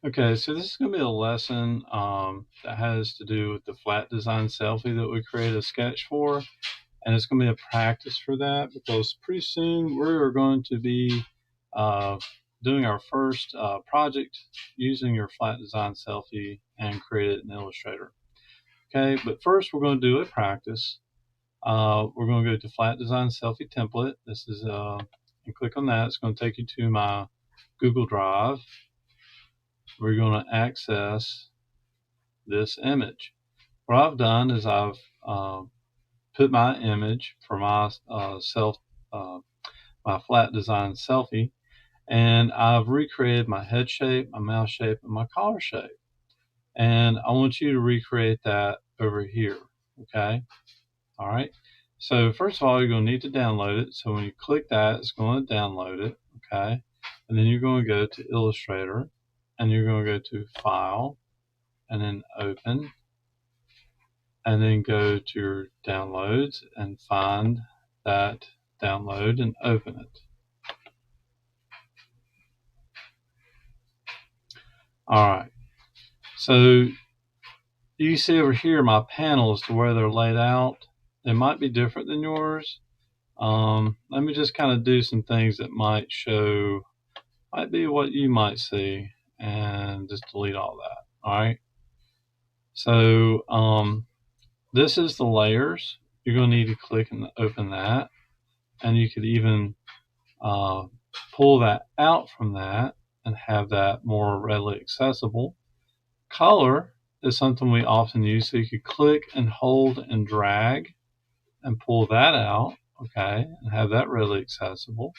Okay, so this is going to be a lesson that has to do with the flat design selfie that we created a sketch for. And it's going to be a practice for that because pretty soon we're going to be uh, doing our first project using your flat design selfie and create it in Illustrator. Okay, but first we're going to do a practice. We're going to go to flat design selfie template. This is, and click on that. It's going to take you to my Google Drive. We're going to access this image. What I've done is I've put my image for my my flat design selfie, and I've recreated my head shape, my mouth shape, and my collar shape. And I want you to recreate that over here. Okay. All right. So first of all, you're going to need to download it. So when you click that, it's going to download it. Okay. And then you're going to go to Illustrator, and you're going to go to File, and then Open, and then go to your downloads and find that download and open it. All right. So you see over here my panels to where they're laid out. They might be different than yours. Let me just kind of do some things that might be what you might see, and just delete all that. All right. So this is the layers. You're going to need to click and open that, and you could even pull that out from that and have that more readily accessible. Color is something we often use, so you could click and hold and drag and pull that out, okay, and have that readily accessible.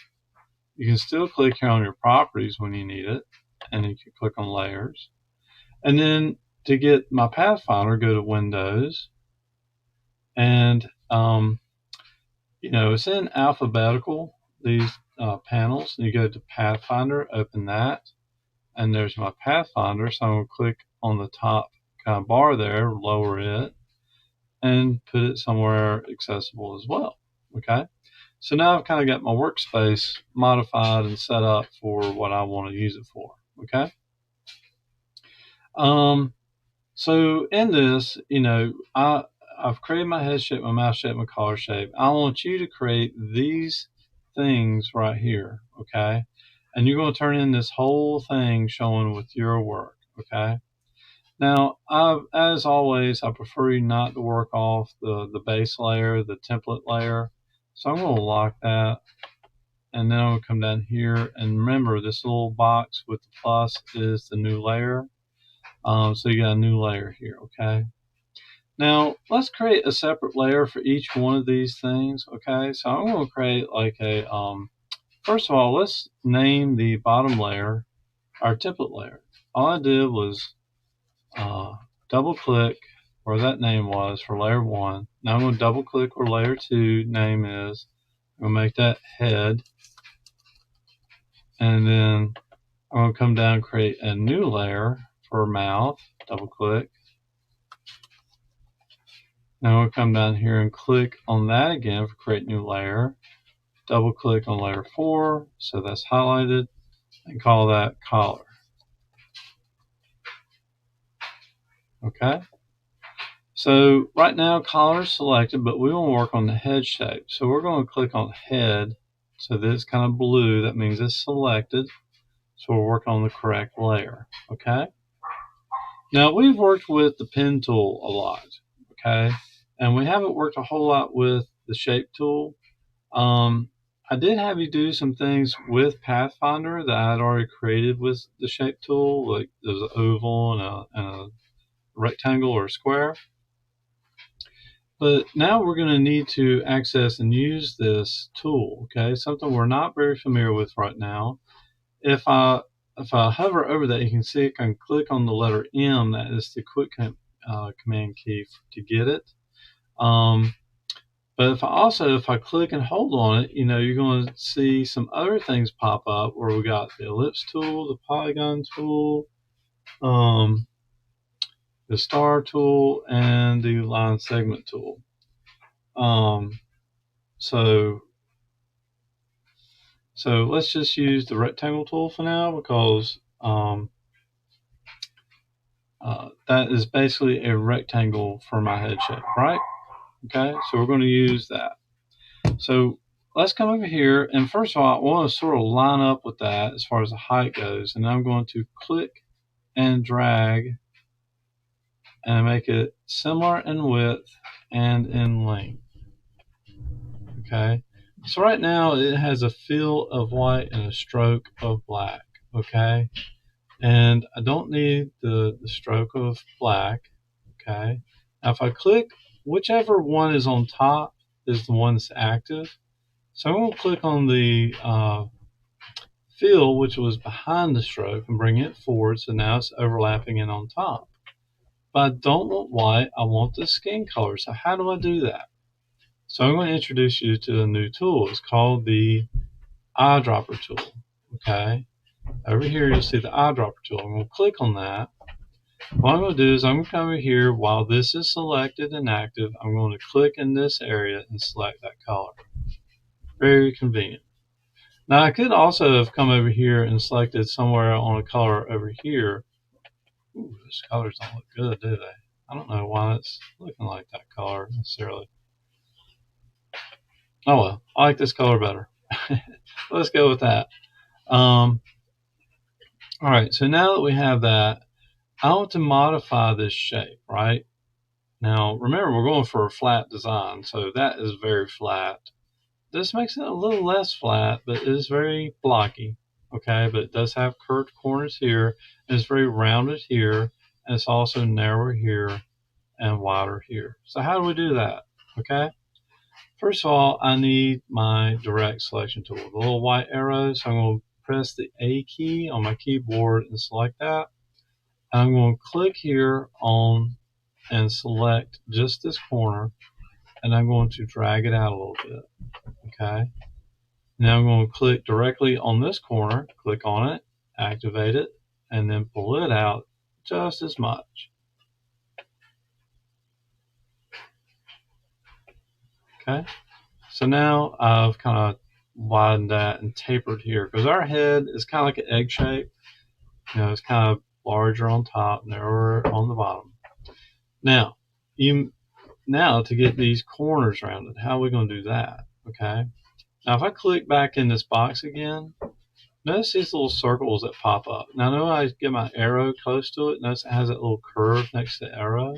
You can still click here on your properties when you need it, and you can click on layers. And then to get my Pathfinder, go to Windows, and it's in alphabetical, these panels, and you go to Pathfinder, open that, and there's my Pathfinder, so I'm going to click on the top kind of bar there, lower it, and put it somewhere accessible as well. Okay, so now I've kind of got my workspace modified and set up for what I want to use it for. Okay, so in this, I've created my head shape, my mouth shape, my collar shape. I want you to create these things right here. Okay, and you're going to turn in this whole thing showing with your work. Okay. Now, as always, I prefer you not to work off the base layer, the template layer. So I'm going to lock that, and then I'm going to come down here. And remember, this little box with the plus is the new layer. So you got a new layer here, okay? Now, let's create a separate layer for each one of these things, okay? So I'm going to create like a, first of all, let's name the bottom layer our template layer. All I did was double click where that name was for layer 1. Now I'm going to double click where layer 2 name is. I'm going to make that head, and then I'm going to come down and create a new layer for mouth. Double click. Now I'm going to come down here and click on that again for create new layer. Double click on layer 4, so that's highlighted, and call that collar. Okay. So right now collar is selected, but we want to work on the head shape. So we're going to click on head. So this kind of blue, that means it's selected. So we're working on the correct layer. Okay. Now we've worked with the pen tool a lot. Okay. And we haven't worked a whole lot with the shape tool. I did have you do some things with Pathfinder that I had already created with the shape tool, like there's an oval and a rectangle or a square. But now we're going to need to access and use this tool, okay? Something we're not very familiar with right now. If I hover over that, you can see I can click on the letter M. That is the quick command key to get it. But if I click and hold on it, you're going to see some other things pop up where we got the ellipse tool, the polygon tool, the star tool, and the line segment tool. So let's just use the rectangle tool for now because That is basically a rectangle for my head shape, right? Okay, so we're going to use that. So let's come over here, and first of all, I want to sort of line up with that as far as the height goes, and I'm going to click and drag and make it similar in width and in length. Okay, so right now it has a fill of white and a stroke of black. Okay, and I don't need the stroke of black. Okay, now if I click, whichever one is on top is the one that's active. So I'm going to click on the fill, which was behind the stroke, and bring it forward, so now it's overlapping and on top. But I don't want white, I want the skin color. So how do I do that? So I'm going to introduce you to a new tool. It's called the eyedropper tool. Okay, over here you'll see the eyedropper tool. I'm going to click on that. What I'm going to do is I'm going to come over here while this is selected and active. I'm going to click in this area and select that color. Very convenient. Now I could also have come over here and selected somewhere on a color over here. Ooh, those colors don't look good, do they? I don't know why it's looking like that color necessarily. Oh well, I like this color better. Let's go with that. All right, so now that we have that, I want to modify this shape, right? Now, remember, we're going for a flat design, so that is very flat. This makes it a little less flat, but it is very blocky, okay? But it does have curved corners here, and it's very rounded here, and it's also narrower here and wider here. So how do we do that, okay? First of all, I need my direct selection tool, the little white arrow. So I'm going to press the A key on my keyboard and select that. I'm going to click here on and select just this corner, and I'm going to drag it out a little bit, okay? Now I'm going to click directly on this corner, click on it, activate it, and then pull it out just as much. Okay, so now I've kind of widened that and tapered here because our head is kind of like an egg shape. You know, it's kind of larger on top, narrower on the bottom. Now, now to get these corners rounded, how are we going to do that? Okay, now if I click back in this box again, notice these little circles that pop up. Now, I know I get my arrow close to it. Notice it has that little curve next to the arrow.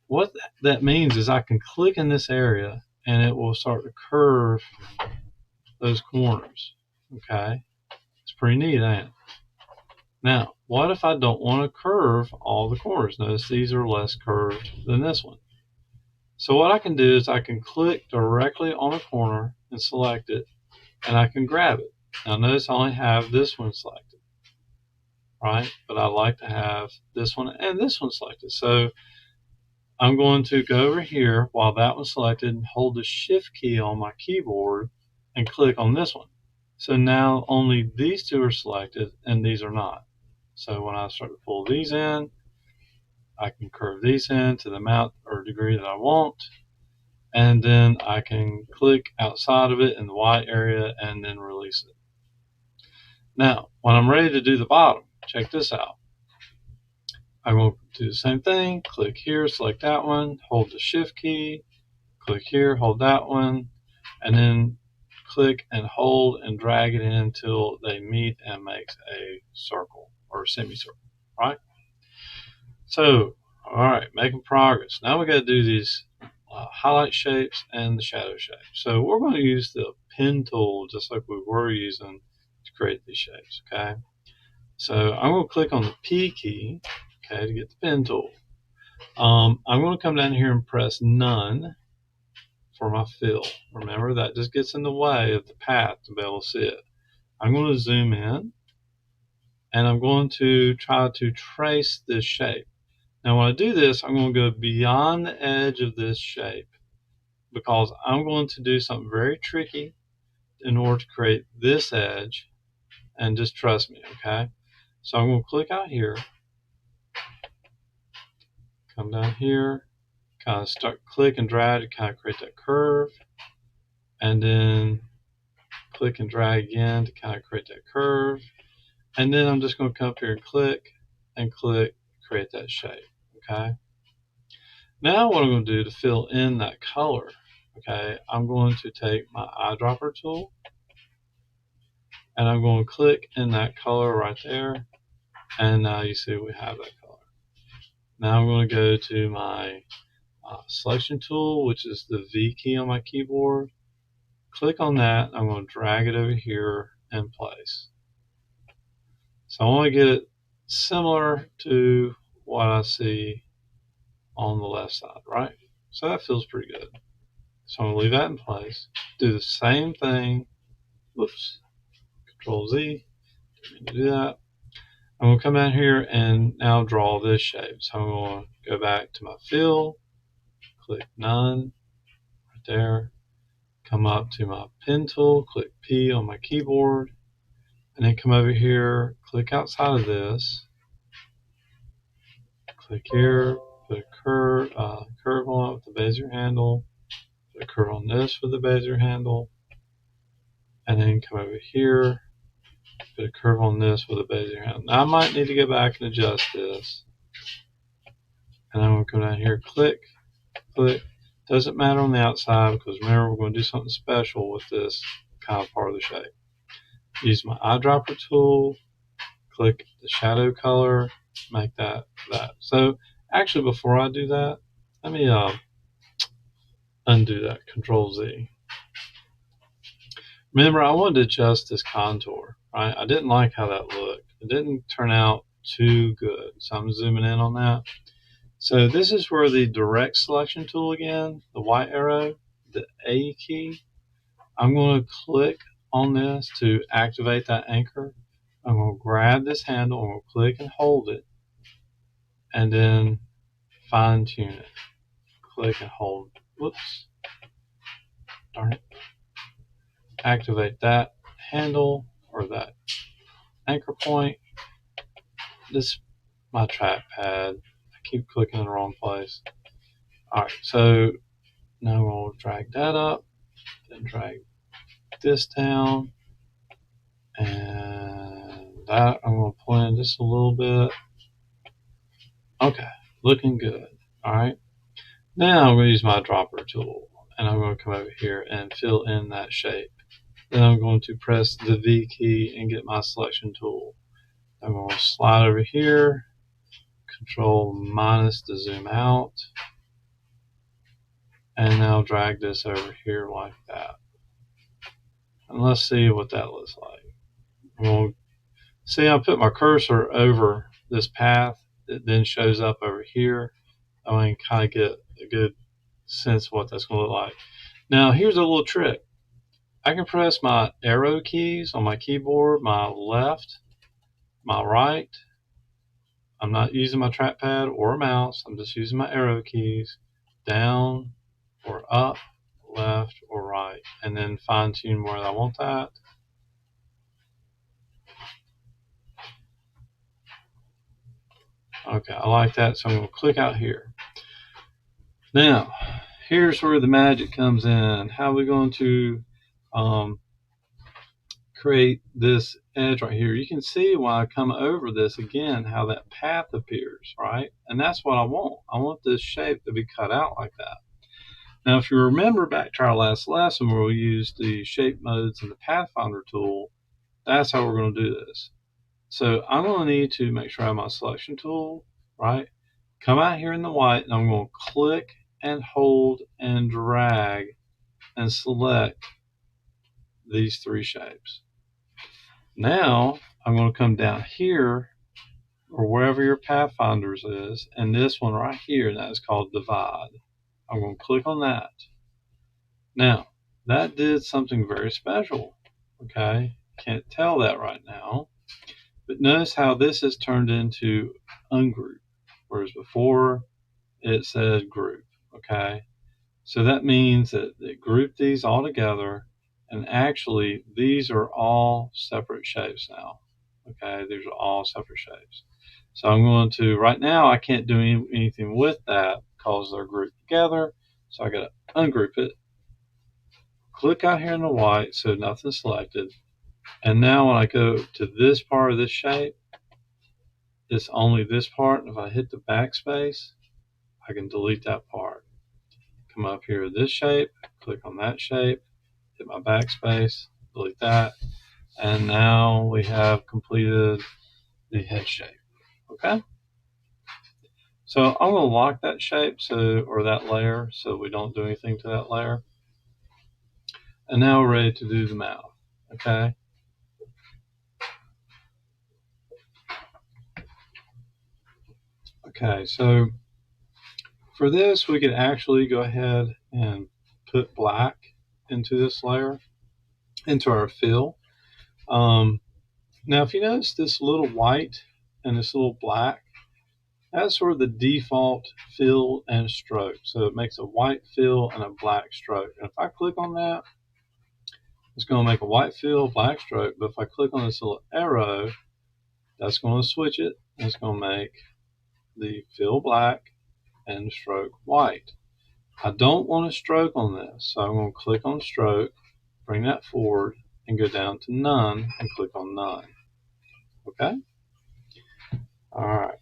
What that means is I can click in this area and it will start to curve those corners. Okay, it's pretty neat, ain't it? Now, what if I don't want to curve all the corners? Notice these are less curved than this one. So what I can do is I can click directly on a corner and select it, and I can grab it. Now notice I only have this one selected, right? But I like to have this one and this one selected. So I'm going to go over here while that one's selected and hold the shift key on my keyboard and click on this one. So now only these two are selected and these are not. So when I start to pull these in, I can curve these in to the amount or degree that I want. And then I can click outside of it in the white area and then release it. Now, when I'm ready to do the bottom, check this out. I'm going to do the same thing, click here, select that one, hold the shift key, click here, hold that one, and then click and hold and drag it in until they meet and makes a circle or a semicircle, right? So, all right, making progress. Now we got to do these highlight shapes and the shadow shapes. So we're going to use the pen tool just like we were using to create these shapes, okay? So I'm going to click on the P key, okay, to get the pen tool. I'm going to come down here and press none for my fill. Remember, that just gets in the way of the path to be able to see it. I'm going to zoom in, and I'm going to try to trace this shape. Now when I do this, I'm going to go beyond the edge of this shape because I'm going to do something very tricky in order to create this edge, and just trust me, okay? So I'm going to click out here, come down here, kind of start click and drag to kind of create that curve, and then click and drag again to kind of create that curve, and then I'm just going to come up here and click create that shape, okay? Now what I'm going to do to fill in that color, okay, I'm going to take my eyedropper tool and I'm going to click in that color right there, and now you see we have that color. Now I'm going to go to my selection tool, which is the V key on my keyboard. Click on that. I'm going to drag it over here in place. So I want to get it similar to what I see on the left side, right? So that feels pretty good. So I'm going to leave that in place. Do the same thing. Whoops. Control Z. Didn't mean to do that. I'm going to come down here and now draw this shape. So I'm going to go back to my fill. Click none. Right there. Come up to my pen tool. Click P on my keyboard. And then come over here. Click outside of this. Click here. Put a curve on it with the Bezier handle. Put a curve on this with the Bezier handle. And then come over here. Put a curve on this with a Bezier handle. Now I might need to go back and adjust this. And I'm going to come down here, click, click. Doesn't matter on the outside because remember we're going to do something special with this kind of part of the shape. Use my eyedropper tool, click the shadow color, make that. So actually before I do that, let me undo that, Control Z. Remember I wanted to adjust this contour, right? I didn't like how that looked. It didn't turn out too good. So I'm zooming in on that. So this is where the direct selection tool again, the white arrow, the A key, I'm going to click on this to activate that anchor. I'm going to grab this handle, I'm going to click and hold it, and then fine tune it. Click and hold. Whoops. Darn it. Activate that handle or that anchor point. This is my trackpad. I keep clicking in the wrong place. Alright, so now we'll drag that up, then drag this down, and that I'm going to pull in just a little bit. Okay, looking good. Alright, now I'm going to use my dropper tool, and I'm going to come over here and fill in that shape. Then I'm going to press the V key and get my selection tool. I'm going to slide over here, Control minus to zoom out, and now drag this over here like that. And let's see what that looks like. I'm going to see I put my cursor over this path. It then shows up over here. I can kind of get a good sense of what that's going to look like. Now here's a little trick. I can press my arrow keys on my keyboard, my left, my right. I'm not using my trackpad or a mouse. I'm just using my arrow keys. Down or up, left or right. And then fine tune where I want that. Okay, I like that. So I'm going to click out here. Now, here's where the magic comes in. How are we going to create this edge right here? You can see when I come over this again how that path appears, right? And that's what I want. I want this shape to be cut out like that. Now if you remember back to our last lesson where we used the shape modes and the pathfinder tool, that's how we're going to do this. So I'm going to need to make sure I have my selection tool, right? Come out here in the white and I'm going to click and hold and drag and select these three shapes. Now I'm going to come down here or wherever your pathfinders is, and this one right here, and that is called divide. I'm going to click on that. Now that did something very special. Okay, can't tell that right now, but notice how this is turned into ungroup, whereas before it said group. Okay, so that means that it grouped these all together, and actually these are all separate shapes now. Okay, these are all separate shapes. So I'm going to, right now I can't do anything with that because they're grouped together. So I got to ungroup it. Click out here in the white so nothing's selected. And now when I go to this part of this shape, it's only this part. If I hit the backspace, I can delete that part. Come up here to this shape, click on that shape, hit my backspace, delete that, and now we have completed the head shape. Okay? So I'm going to lock that shape or that layer so we don't do anything to that layer. And now we're ready to do the mouth. Okay? Okay, so for this, we could actually go ahead and put black into this layer, into our fill. Now, if you notice this little white and this little black, that's sort of the default fill and stroke. So it makes a white fill and a black stroke. And if I click on that, it's going to make a white fill, black stroke. But if I click on this little arrow, that's going to switch it. And it's going to make the fill black and the stroke white. I don't want a stroke on this, so I'm going to click on stroke, bring that forward, and go down to none and click on none. Okay? All right.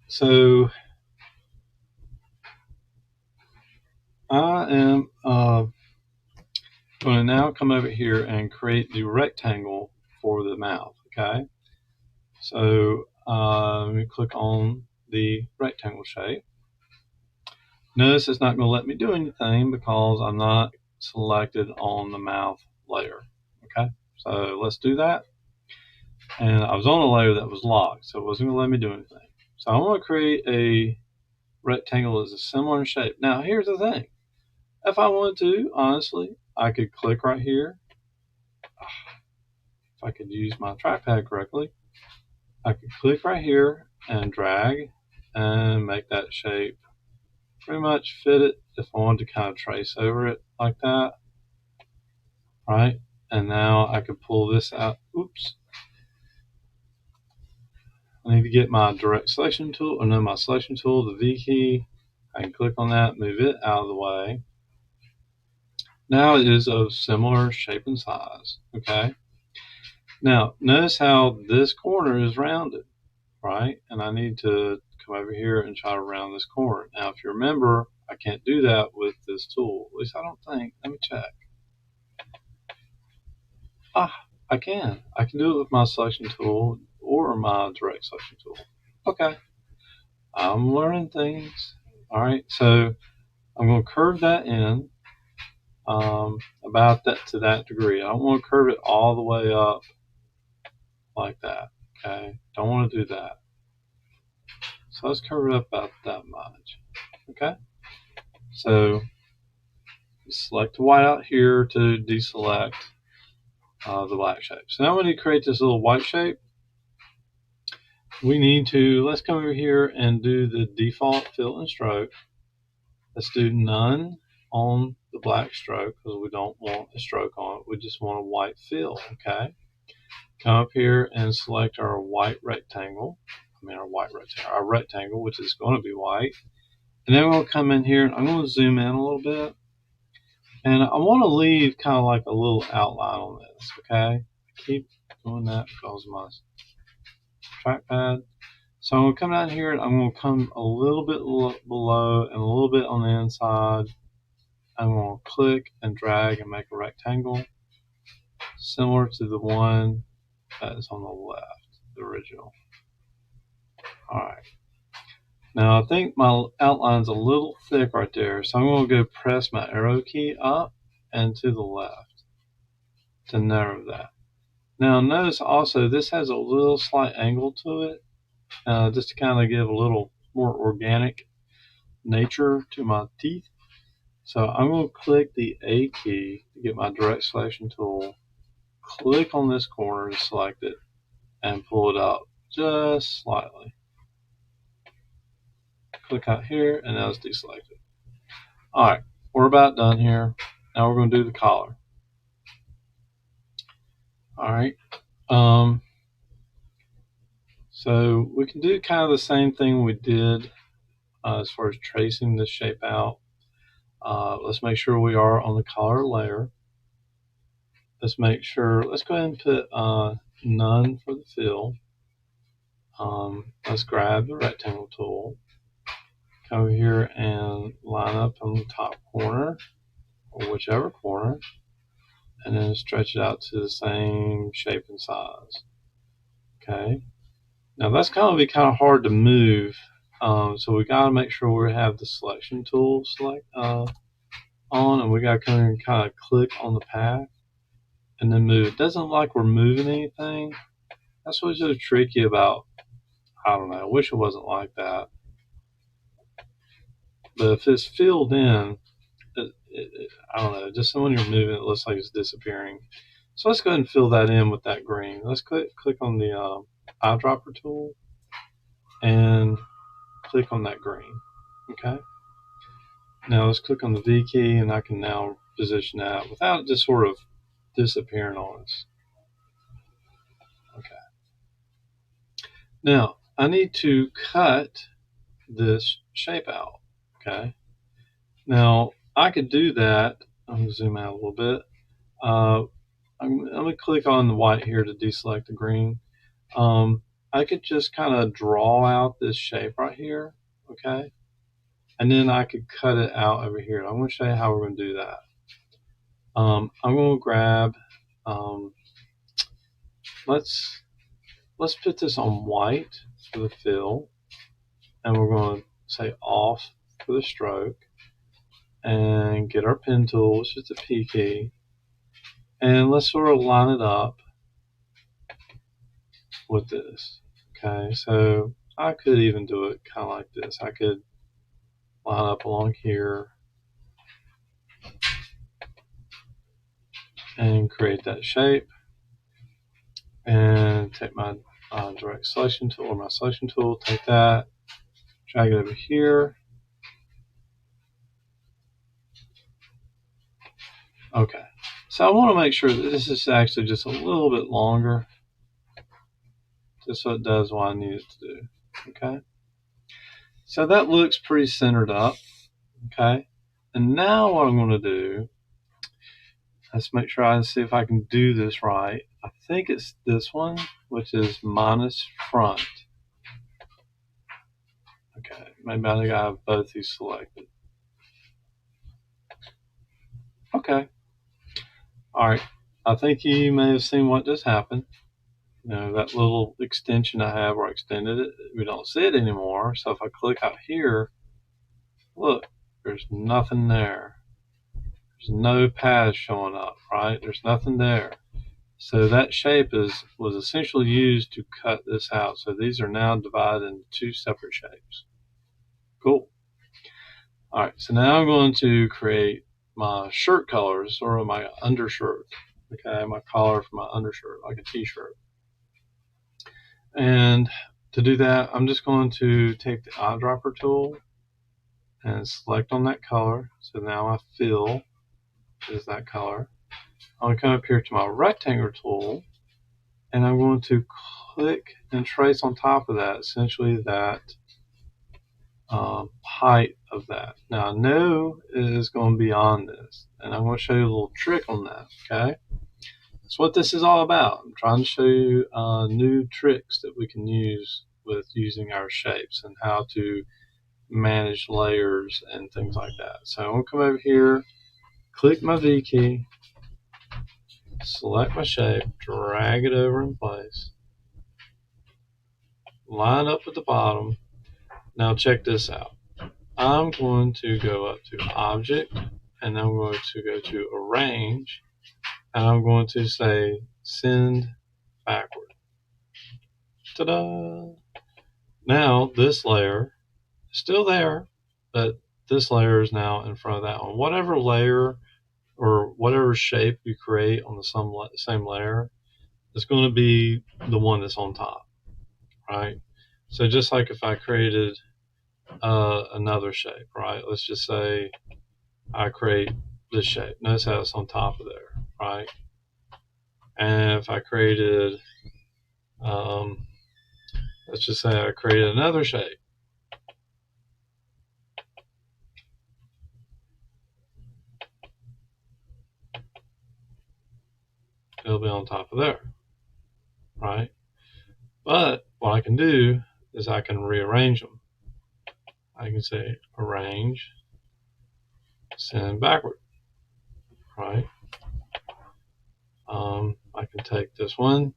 So I am going to now come over here and create the rectangle for the mouth. Okay? So let me click on the rectangle shape. Notice it's not going to let me do anything because I'm not selected on the mouth layer. Okay, so let's do that. And I was on a layer that was locked, so it wasn't going to let me do anything. So I want to create a rectangle that's a similar shape. Now, here's the thing. If I wanted to, honestly, I could click right here. If I could use my trackpad correctly, I could click right here and drag and make that shape pretty much fit it if I wanted to kind of trace over it like that, right? And now I could pull this out. Oops. I need to get my direct selection tool, or no, my selection tool, the V key. I can click on that, move it out of the way. Now it is of similar shape and size, okay? Now, notice how this corner is rounded, right? And I need to come over here and try to round this corner. Now, if you remember, I can't do that with this tool. At least I don't think. Let me check. I can. I can do it with my selection tool or my direct selection tool. Okay. I'm learning things. All right. So I'm going to curve that in about that to that degree. I don't want to curve it all the way up like that. Okay. Don't want to do that. So let's curve it up about that much. Okay. So select the white out here to deselect the black shape. So now we need to create this little white shape. We need to, let's come over here and do the default fill and stroke. Let's do none on the black stroke because we don't want a stroke on it. We just want a white fill, okay? Come up here and select our white rectangle. Our rectangle, which is going to be white. And then we'll come in here and I'm going to zoom in a little bit. And I want to leave kind of like a little outline on this, okay? I keep doing that because of my trackpad. So I'm going to come down here and I'm going to come a little bit below and a little bit on the inside. I'm going to click and drag and make a rectangle similar to the one that is on the left, the original. All right. Now I think my outline's a little thick right there, so I'm going to go press my arrow key up and to the left to narrow that. Now notice also this has a little slight angle to it, just to kind of give a little more organic nature to my teeth. So I'm going to click the A key to get my direct selection tool, click on this corner to select it, and pull it up just slightly. Click out here, and now it's deselected. All right, we're about done here. Now we're going to do the collar. All right. So we can do kind of the same thing we did as far as tracing this shape out. Let's make sure we are on the collar layer. Let's make sure, let's go ahead and put none for the fill. Let's grab the rectangle tool, come over here and line up on the top corner, or whichever corner, and then stretch it out to the same shape and size. Okay. Now that's going to be kind of hard to move, so we got to make sure we have the selection tool on, and we got to come here and kind of click on the path and then move. It doesn't look like we're moving anything. That's what's so tricky about, I don't know, I wish it wasn't like that. But if it's filled in, I don't know, just when you're moving, it looks like it's disappearing. So let's go ahead and fill that in with that green. Let's click on the eyedropper tool and click on that green. Okay. Now let's click on the V key, and I can now position that without it just sort of disappearing on us. Okay. Now I need to cut this shape out. Okay. Now I could do that. I'm going to zoom out a little bit. I'm going to click on the white here to deselect the green. I could just kind of draw out this shape right here. Okay. And then I could cut it out over here. I'm going to show you how we're going to do that. I'm going to grab, let's put this on white for the fill, and we're going to say off for the stroke, and get our pen tool, which is the P key, and let's sort of line it up with this. Okay, so I could even do it kind of like this. I could line up along here and create that shape, and take my direct selection tool, or my selection tool, take that, drag it over here. Okay, so I want to make sure that this is actually just a little bit longer, just so it does what I need it to do. Okay, so that looks pretty centered up. Okay, and now what I'm going to do, let's make sure I see if I can do this right. I think it's this one, which is minus front. Okay, maybe I think I have both these selected. Okay. All right. I think you may have seen what just happened. You know, that little extension I have where I extended it, we don't see it anymore. So if I click out here, look, there's nothing there. There's no paths showing up, right? There's nothing there. So that shape was essentially used to cut this out. So these are now divided into two separate shapes. Cool. All right, so now I'm going to create my shirt colors, or my undershirt. Okay, my collar for my undershirt, like a t-shirt. And to do that, I'm just going to take the eyedropper tool and select on that color. So now my fill is that color. I'm going to come up here to my rectangle tool, and I'm going to click and trace on top of that, essentially that height of that. Now I know it is going to be on this, and I'm going to show you a little trick on that. Okay, that's what this is all about. I'm trying to show you new tricks that we can use with using our shapes, and how to manage layers and things like that. So I'm going to come over here, click my V key, select my shape, drag it over in place, line up at the bottom. Now check this out. I'm going to go up to Object, and I'm going to go to Arrange, and I'm going to say Send Backward. Ta-da! Now this layer is still there, but this layer is now in front of that one. Whatever layer or whatever shape you create on the same layer is going to be the one that's on top, right? So just like if I created another shape, right? Let's just say I create this shape. Notice how it's on top of there, right? And if I created, let's just say I created another shape. It'll be on top of there, right? But what I can do is I can rearrange them. I can say arrange, send backward, right? I can take this one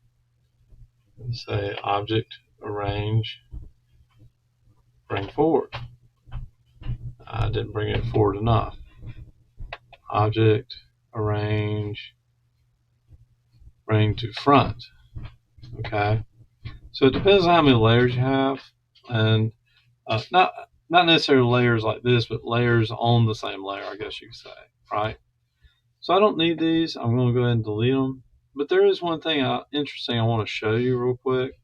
and say object, arrange, bring forward. I didn't bring it forward enough. Object, arrange, bring to front. Okay, so it depends on how many layers you have, and not necessarily layers like this, but layers on the same layer, I guess you could say, right? So I don't need these. I'm going to go ahead and delete them. But there is one thing interesting I want to show you real quick.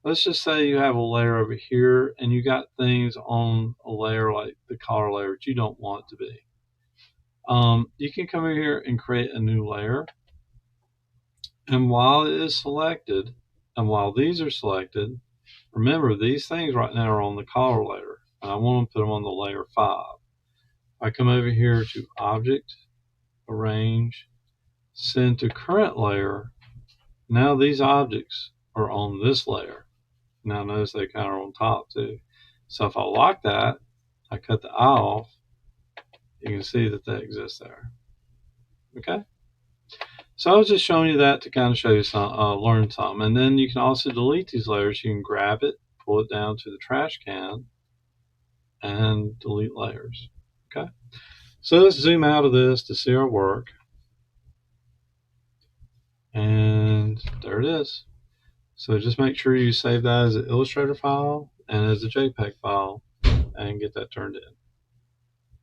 Let's just say you have a layer over here and you got things on a layer like the color layer that you don't want it to be. You can come over here and create a new layer. And while it is selected, and while these are selected, remember these things right now are on the color layer. And I want to put them on the layer 5. I come over here to Object, Arrange, Send to Current Layer. Now these objects are on this layer. Now notice they kind of are on top too. So if I lock that, I cut the eye off, you can see that they exist there. Okay? So I was just showing you that to kind of show you some, learn something. And then you can also delete these layers. You can grab it, pull it down to the trash can, and delete layers. Okay? So let's zoom out of this to see our work. And there it is. So just make sure you save that as an Illustrator file and as a JPEG file and get that turned in.